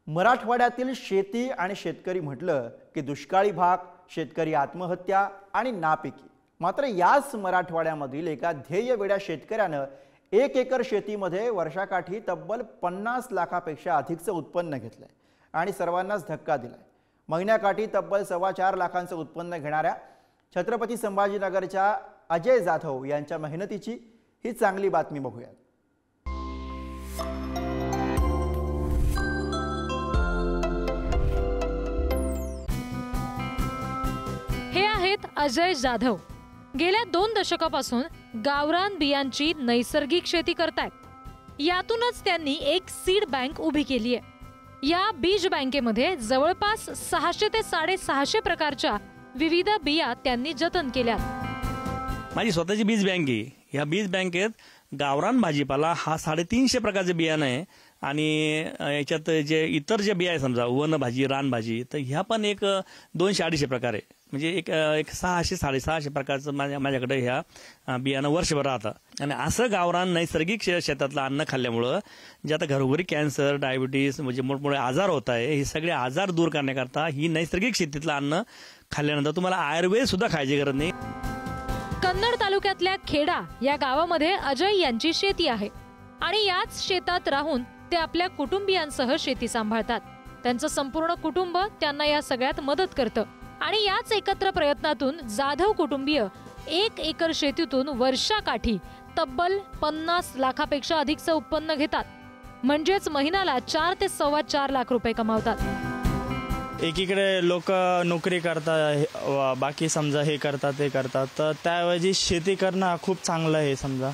मराठवाड्यातील शेती आणि शेतकरी म्हटलं की दुष्काळी भाग, शेतकरी आत्महत्या आणि नापिकी। मात्र याच मराठवाड्यामधील एका ध्येयवेड्या शेतकऱ्यानं 1 एकर शेतीमध्ये वर्षाकाठी तब्बल 50 लाखापेक्षा अधिकचं उत्पन्न घेतलंय आणि सर्वांनाच धक्का दिलाय। महिन्याकाठी तब्बल 4.25 लाखांचं उत्पन्न घेणाऱ्या छत्रपती संभाजीनगरच्या अजय जाधव यांच्या मेहनतीची ही चांगली बातमी बघूया। हे आहेत अजय जाधव। गेल्या 2 दशकापासून गावरान बियांची नैसर्गिक शेती करतायत। यातूनच त्यांनी एक सीड बँक उभी केली आहे। या बीज बँकेमध्ये जवळपास 600 ते 650 प्रकारच्या विविध बिया त्यांनी जतन केल्या। माझी स्वतःची बीज बँक आहे। या बीज बँकेत गावरान भाजीपाला हा 350 प्रकारचे बियाणे आहे आणि याच्यात जे इतर जे बिया आहे समजा वन भाजी, रान भाजी, तर ह्या पण एक 200-250 प्रकार आहे। म्हणजे एक 600-650 प्रकारचं माझ्याकडे ह्या बियाणं वर्षभर राहतं। आणि असं गावरान नैसर्गिक शेतातलं अन्न खाल्ल्यामुळं जे आता घरोघरी कॅन्सर, डायबिटीस म्हणजे मोठमोठे आजार होत आहे, हे सगळे आजार दूर करण्याकरता ही नैसर्गिक शेतीतलं अन्न खाल्ल्यानंतर तुम्हाला आयुर्वेद सुद्धा खायची गरज नाही। कन्नड तालुक्यातल्या खेडा या गावामध्ये अजय यांची शेती आहे आणि याच शेतात राहून ते आपल्या कुटुंबियांसह शेती सांभाळतात। त्यांचं संपूर्ण कुटुंब त्यांना या सगळ्यात मदत करतं आणि याच एकत्र प्रयत्नातून जाधव कुटुंबीय 1 एकर शेतीतून वर्षाकाठी तब्बल 50 लाखापेक्षा अधिकचं उत्पन्न घेतात। म्हणजेच महिन्याला 4 ते 4.25 लाख रुपये कमावतात। एकीकडे लोक नोकरी करतात, बाकी समजा हे करतात ते करतात, तर त्याऐवजी शेती करणं हा खूप चांगलं आहे। समजा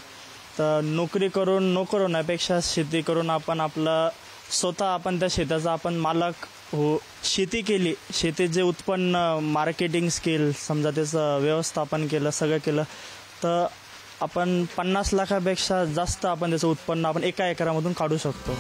तर नोकरी करून होण्यापेक्षा शेती करून आपण आपलं स्वतः आपण त्या शेताचा आपण मालक हो। शेती केली, शेतीत जे उत्पन्न, मार्केटिंग स्किल समजा त्याचं व्यवस्थापन केलं, सगळं केलं, तर आपण 50 लाखापेक्षा जास्त आपण त्याचं उत्पन्न आपण 1 एकरामधून काढू शकतो।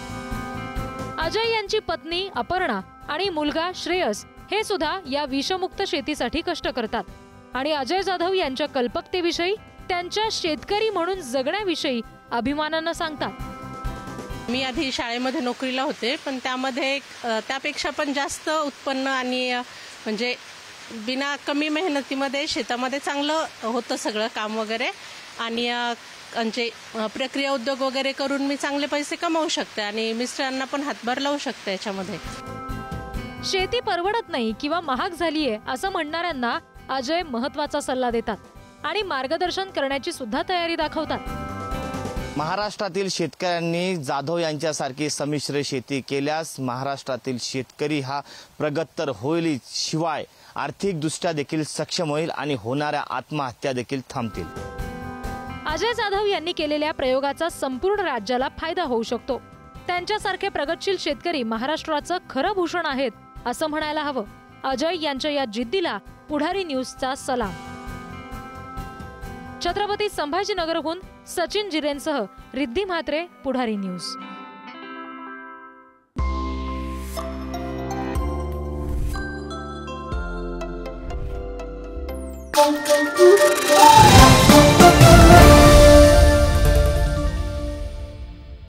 अजय यांची पत्नी अपर्णा आणि मुलगा श्रेयस हे सुद्धा या विषमुक्त शेतीसाठी कष्ट करतात आणि अजय जाधव यांच्या कल्पकतेविषयी, त्यांच्या शेतकरी म्हणून जगण्याविषयी अभिमानानं सांगतात। मी आधी शाळेमध्ये नोकरीला होते, पण त्यामध्ये त्यापेक्षा पण जास्त उत्पन्न आणि म्हणजे बिना कमी मेहनतीमध्ये शेतामध्ये चांगलं होतं सगळं काम वगैरे, आणि म्हणजे प्रक्रिया उद्योग वगैरे करून मी चांगले पैसे कमावू शकते आणि मिस्टरांना पण हातभार लावू शकते याच्यामध्ये। शेती परवडत नाही किंवा महाग झालीये असं म्हणणाऱ्यांना अजय महत्त्वाचा सल्ला देतात आणि मार्गदर्शन करण्याची सुद्धा तयारी दाखवतात। महाराष्ट्रातील शेतकऱ्यांनी जाधव यांच्यासारखी संमिश्र शेती केल्यास महाराष्ट्रातील शेतकरी हा प्रगत तर होईल, शिवाय आर्थिकदृष्ट्या देखील सक्षम होईल आणि होणाऱ्या आत्महत्या देखील थांबतील। अजय जाधव यांनी केलेल्या प्रयोगाचा संपूर्ण राज्याला फायदा होऊ शकतो। त्यांच्यासारखे प्रगतशील शेतकरी महाराष्ट्राचं खरं भूषण आहेत असं म्हणायला हवं। अजय यांच्या या जिद्दीला पुढारी न्यूजचा सलाम। छत्रपती संभाजीनगरहून सचिन जिरेंसह रिद्धी म्हात्रे, पुढारी न्यूज।